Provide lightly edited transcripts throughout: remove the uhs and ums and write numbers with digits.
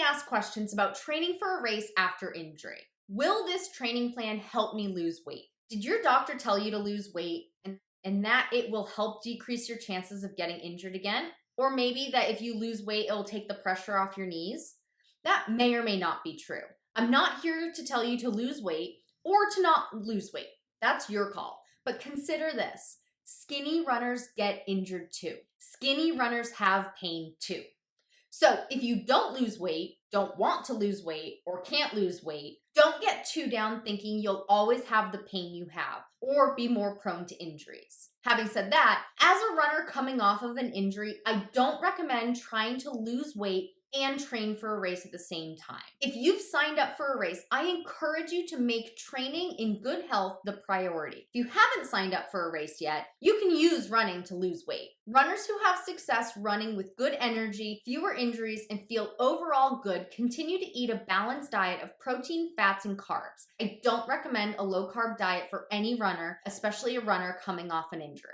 asked questions about training for a race after injury. Will this training plan help me lose weight? Did your doctor tell you to lose weight and that it will help decrease your chances of getting injured again? Or maybe that if you lose weight, it'll take the pressure off your knees? That may or may not be true. I'm not here to tell you to lose weight or to not lose weight. That's your call. But consider this. Skinny runners get injured too. Skinny runners have pain too. So if you don't lose weight, don't want to lose weight, or can't lose weight, don't get too down thinking you'll always have the pain you have or be more prone to injuries. Having said that, as a runner coming off of an injury, I don't recommend trying to lose weight and train for a race at the same time. If you've signed up for a race, I encourage you to make training in good health the priority. If you haven't signed up for a race yet, you can use running to lose weight. Runners who have success running with good energy, fewer injuries, and feel overall good continue to eat a balanced diet of protein, fats, and carbs. I don't recommend a low-carb diet for any runner, especially a runner coming off an injury.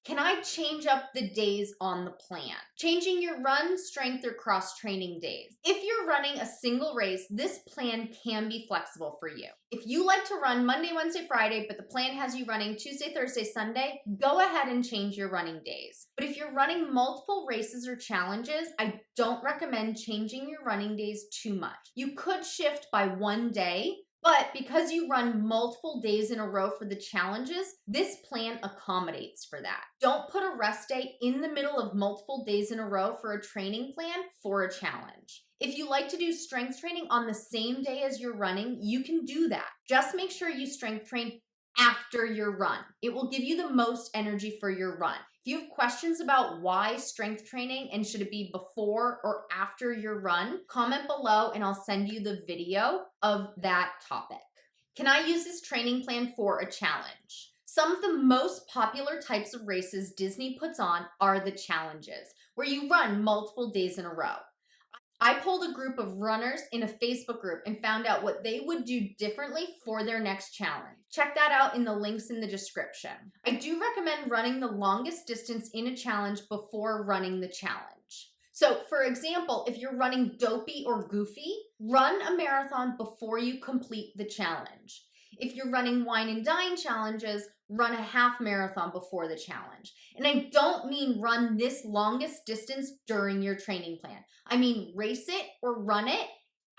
Can I change up the days on the plan? Changing your run, strength, or cross-training days. If you're running a single race, this plan can be flexible for you. If you like to run Monday, Wednesday, Friday, but the plan has you running Tuesday, Thursday, Sunday, go ahead and change your running days. But if you're running multiple races or challenges, I don't recommend changing your running days too much. You could shift by one day, but because you run multiple days in a row for the challenges, this plan accommodates for that. Don't put a rest day in the middle of multiple days in a row for a training plan for a challenge. If you like to do strength training on the same day as you're running, you can do that. Just make sure you strength train after your run. It will give you the most energy for your run. If you have questions about why strength training and should it be before or after your run, comment below and I'll send you the video of that topic. Can I use this training plan for a challenge? Some of the most popular types of races Disney puts on are the challenges, where you run multiple days in a row. I polled a group of runners in a Facebook group and found out what they would do differently for their next challenge. Check that out in the links in the description. I do recommend running the longest distance in a challenge before running the challenge. So for example, if you're running dopey or goofy, run a marathon before you complete the challenge. If you're running wine and dine challenges, run a half marathon before the challenge. And I don't mean run this longest distance during your training plan. I mean race it or run it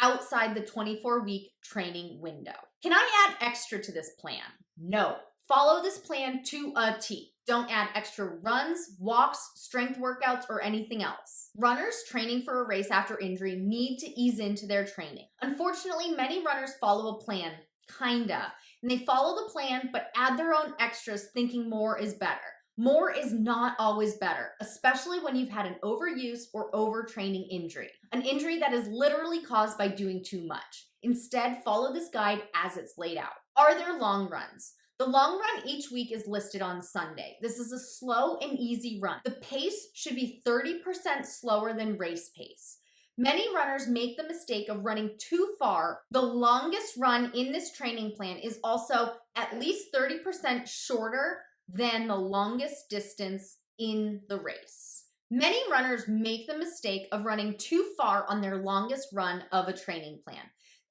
outside the 24-week training window. Can I add extra to this plan? No. Follow this plan to a T. Don't add extra runs, walks, strength workouts, or anything else. Runners training for a race after injury need to ease into their training. Unfortunately, many runners follow a plan, kinda. And they follow the plan, but add their own extras thinking more is better. More is not always better, especially when you've had an overuse or overtraining injury. An injury that is literally caused by doing too much. Instead, follow this guide as it's laid out. Are there long runs? The long run each week is listed on Sunday. This is a slow and easy run. The pace should be 30% slower than race pace. Many runners make the mistake of running too far. The longest run in this training plan is also at least 30% shorter than the longest distance in the race. Many runners make the mistake of running too far on their longest run of a training plan,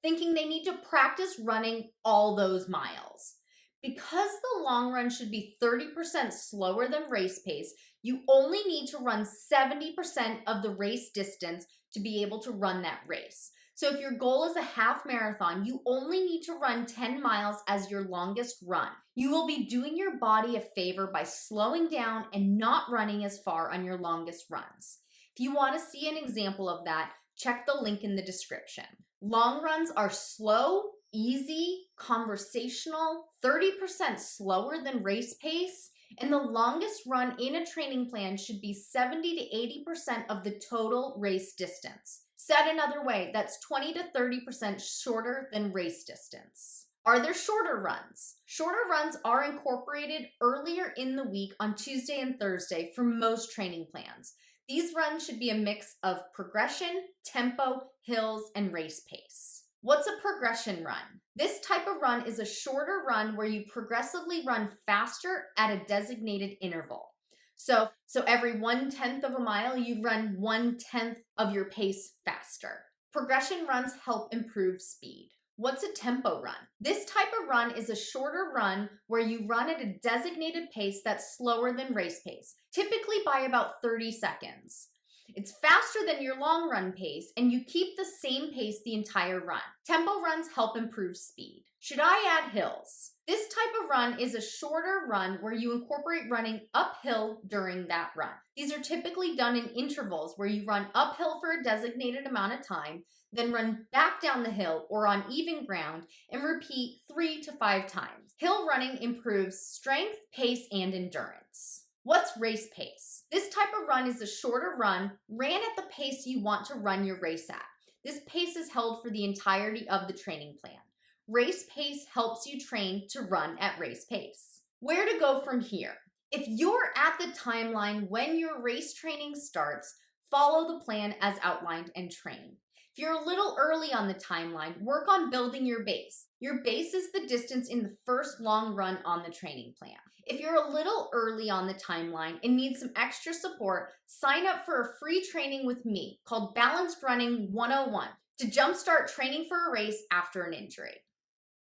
thinking they need to practice running all those miles. Because the long run should be 30% slower than race pace, you only need to run 70% of the race distance to be able to run that race. So if your goal is a half marathon, you only need to run 10 miles as your longest run. You will be doing your body a favor by slowing down and not running as far on your longest runs. If you want to see an example of that, check the link in the description. Long runs are slow, easy, conversational, 30% slower than race pace, and the longest run in a training plan should be 70 to 80% of the total race distance. Said another way, that's 20 to 30% shorter than race distance. Are there shorter runs? Shorter runs are incorporated earlier in the week on Tuesday and Thursday for most training plans. These runs should be a mix of progression, tempo, hills, and race pace. What's a progression run? This type of run is a shorter run where you progressively run faster at a designated interval. So every 1/10 of a mile, you run 1/10 of your pace faster. Progression runs help improve speed. What's a tempo run? This type of run is a shorter run where you run at a designated pace that's slower than race pace, typically by about 30 seconds. It's faster than your long run pace, and you keep the same pace the entire run. Tempo runs help improve speed. Should I add hills? This type of run is a shorter run where you incorporate running uphill during that run. These are typically done in intervals where you run uphill for a designated amount of time, then run back down the hill or on even ground and repeat 3 to 5 times. Hill running improves strength, pace, and endurance. What's race pace? This type of run is a shorter run ran at the pace you want to run your race at. This pace is held for the entirety of the training plan. Race pace helps you train to run at race pace. Where to go from here? If you're at the timeline when your race training starts, follow the plan as outlined and train. If you're a little early on the timeline, work on building your base. Your base is the distance in the first long run on the training plan. If you're a little early on the timeline and need some extra support, sign up for a free training with me called Balanced Running 101 to jumpstart training for a race after an injury.